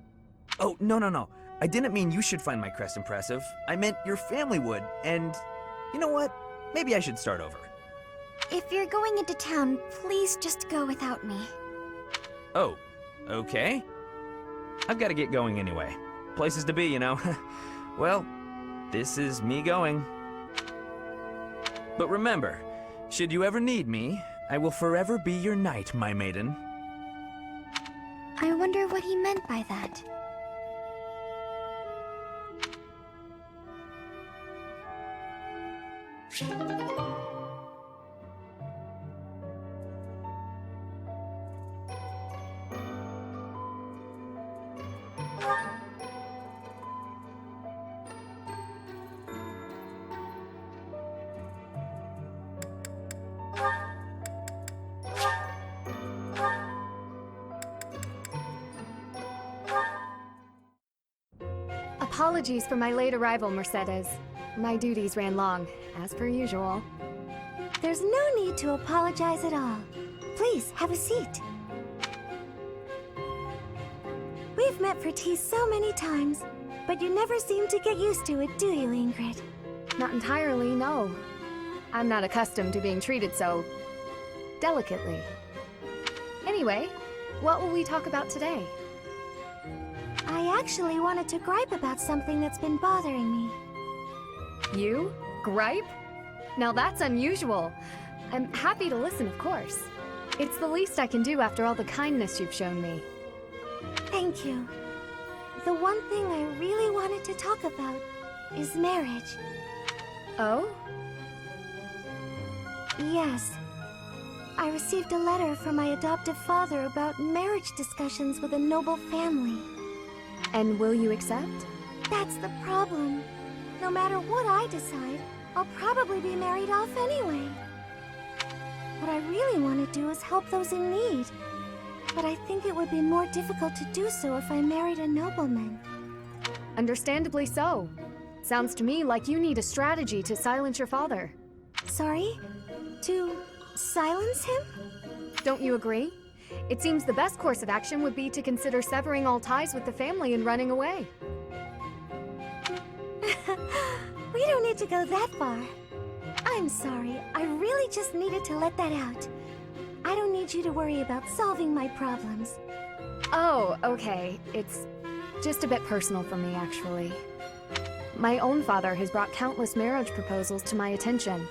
Oh, no. I didn't mean you should find my crest impressive. I meant your family would, and you know what? Maybe I should start over. If you're going into town, please just go without me. Oh, okay. I've got to get going anyway. Places to be, you know. Well, this is me going. But remember, should you ever need me, I will forever be your knight, my maiden. I wonder what he meant by that. Apologies for my late arrival, Mercedes. My duties ran long, as per usual. There's no need to apologize at all. Please, have a seat. We've met for tea so many times, but you never seem to get used to it, do you, Ingrid? Not entirely, no. I'm not accustomed to being treated so... delicately. Anyway, what will we talk about today? I actually wanted to gripe about something that's been bothering me. You? Gripe? Now that's unusual. I'm happy to listen, of course. It's the least I can do after all the kindness you've shown me. Thank you. The one thing I really wanted to talk about is marriage. Oh? Yes. I received a letter from my adoptive father about marriage discussions with a noble family. And will you accept? That's the problem. No matter what I decide, I'll probably be married off anyway. What I really want to do is help those in need. But I think it would be more difficult to do so if I married a nobleman. Understandably so. Sounds to me like you need a strategy to silence your father. Sorry? To silence him? Don't you agree? It seems the best course of action would be to consider severing all ties with the family and running away. We don't need to go that far. I'm sorry, I really just needed to let that out. I don't need you to worry about solving my problems. Oh, okay. It's just a bit personal for me, actually. My own father has brought countless marriage proposals to my attention.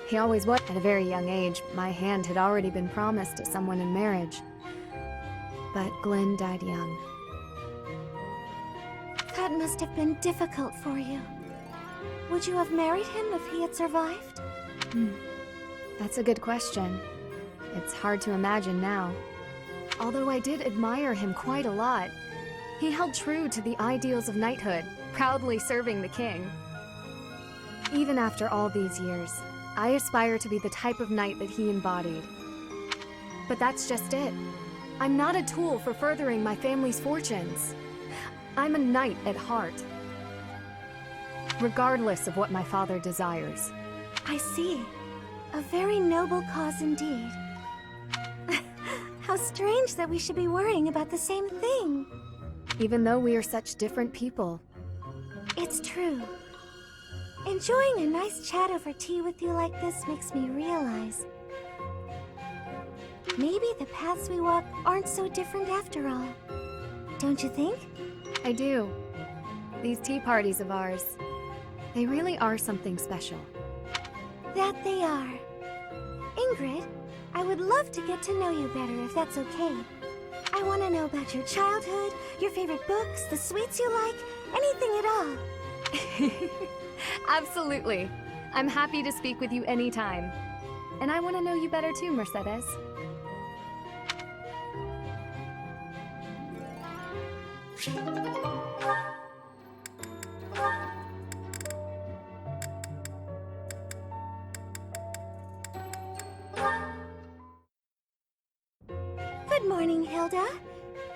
He always was. At a very young age, my hand had already been promised to someone in marriage. But Glenn died young. That must have been difficult for you. Would you have married him if he had survived? That's a good question. It's hard to imagine now. Although I did admire him quite a lot. He held true to the ideals of knighthood, proudly serving the king. Even after all these years, I aspire to be the type of knight that he embodied. But that's just it. I'm not a tool for furthering my family's fortunes. I'm a knight at heart. Regardless of what my father desires. I see. A very noble cause indeed. How strange that we should be worrying about the same thing. Even though we are such different people. It's true. Enjoying a nice chat over tea with you like this makes me realize. Maybe the paths we walk aren't so different after all. Don't you think? I do. These tea parties of ours, they really are something special. That they are. Ingrid, I would love to get to know you better if that's okay. I want to know about your childhood, your favorite books, the sweets you like, anything at all. Absolutely. I'm happy to speak with you anytime. And I want to know you better too, Mercedes. Good morning, Hilda.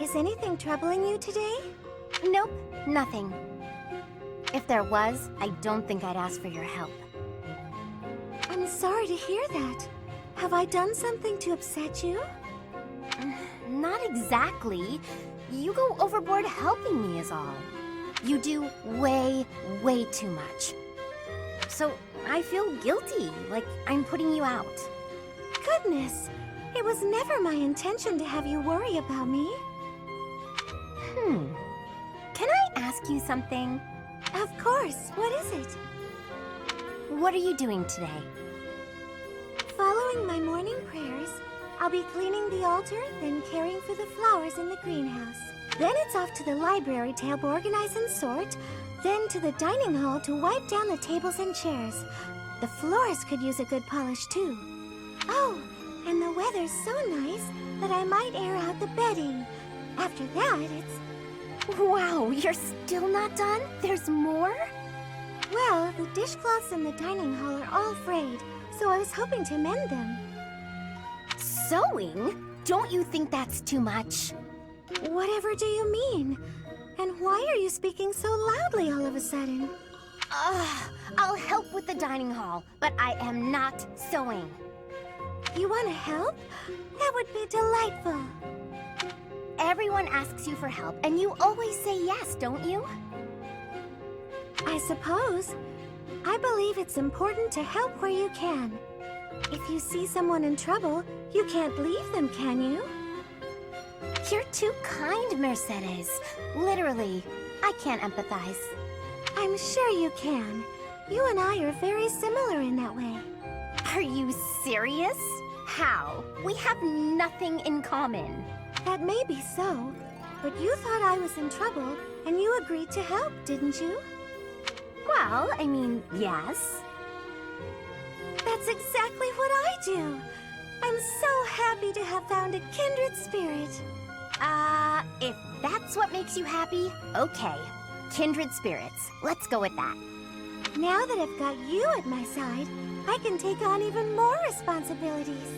Is anything troubling you today? Nope, nothing. If there was, I don't think I'd ask for your help. I'm sorry to hear that. Have I done something to upset you? Not exactly. You go overboard helping me is all. You do way, way too much. So I feel guilty, like I'm putting you out. Goodness, it was never my intention to have you worry about me. Can I ask you something? Of course, what is it? What are you doing today? Following my morning prayers, I'll be cleaning the altar, then caring for the flowers in the greenhouse. Then it's off to the library to help organize and sort, then to the dining hall to wipe down the tables and chairs. The floors could use a good polish too. Oh, and the weather's so nice that I might air out the bedding. After that, it's... Wow, you're still not done? There's more? Well, the dishcloths in the dining hall are all frayed, so I was hoping to mend them. Sewing? Don't you think that's too much? Whatever do you mean? And why are you speaking so loudly all of a sudden? I'll help with the dining hall, but I am not sewing. You want to help? That would be delightful. Everyone asks you for help, and you always say yes, don't you? I suppose. I believe it's important to help where you can. If you see someone in trouble, you can't leave them, can you? You're too kind, Mercedes. Literally, I can't empathize. I'm sure you can. You and I are very similar in that way. Are you serious? How? We have nothing in common. That may be so, but you thought I was in trouble, and you agreed to help, didn't you? Well, I mean, yes. That's exactly what I do. I'm so happy to have found a kindred spirit. If that's what makes you happy, okay. Kindred spirits. Let's go with that. Now that I've got you at my side, I can take on even more responsibilities.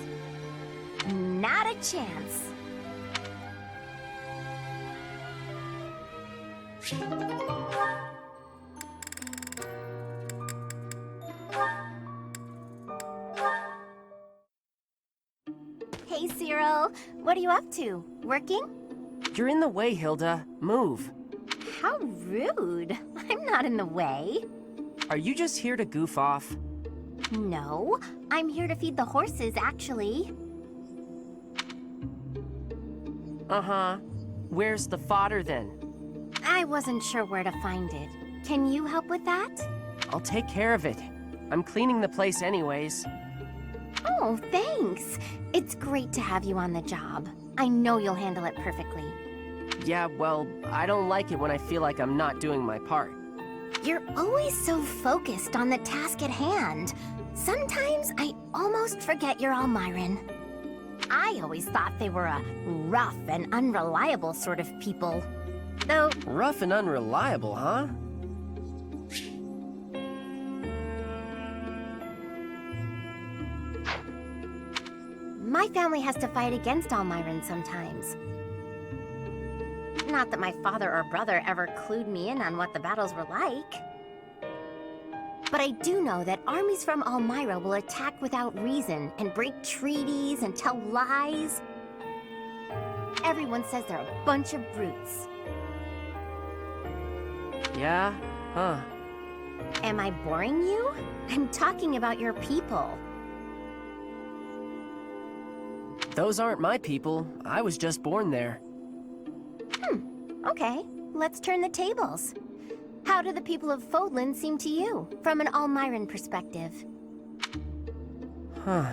Not a chance. Hey, Cyril. What are you up to? Working? You're in the way, Hilda. Move. How rude. I'm not in the way. Are you just here to goof off? No, I'm here to feed the horses, actually. Uh-huh. Where's the fodder, then? I wasn't sure where to find it. Can you help with that? I'll take care of it. I'm cleaning the place anyways. Oh, thanks. It's great to have you on the job. I know you'll handle it perfectly. Yeah, well, I don't like it when I feel like I'm not doing my part. You're always so focused on the task at hand. Sometimes I almost forget you're Almiran. I always thought they were a rough and unreliable sort of people. Though... Rough and unreliable, huh? My family has to fight against Almiran sometimes. Not that my father or brother ever clued me in on what the battles were like. But I do know that armies from Almyra will attack without reason and break treaties and tell lies. Everyone says they're a bunch of brutes. Yeah? Huh. Am I boring you? I'm talking about your people. Those aren't my people. I was just born there. Okay, let's turn the tables. How do the people of Fodlan seem to you, from an Almiran perspective? Huh.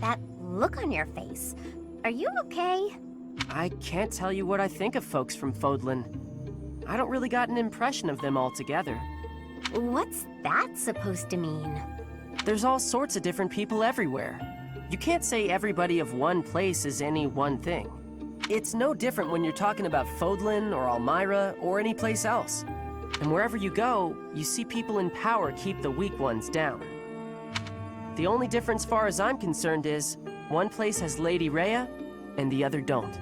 That look on your face. Are you okay? I can't tell you what I think of folks from Fodlan. I don't really got an impression of them altogether. What's that supposed to mean? There's all sorts of different people everywhere. You can't say everybody of one place is any one thing. It's no different when you're talking about Fodlan or Almyra or any place else. And wherever you go, you see people in power keep the weak ones down. The only difference far as I'm concerned is, one place has Lady Rhea, and the other don't.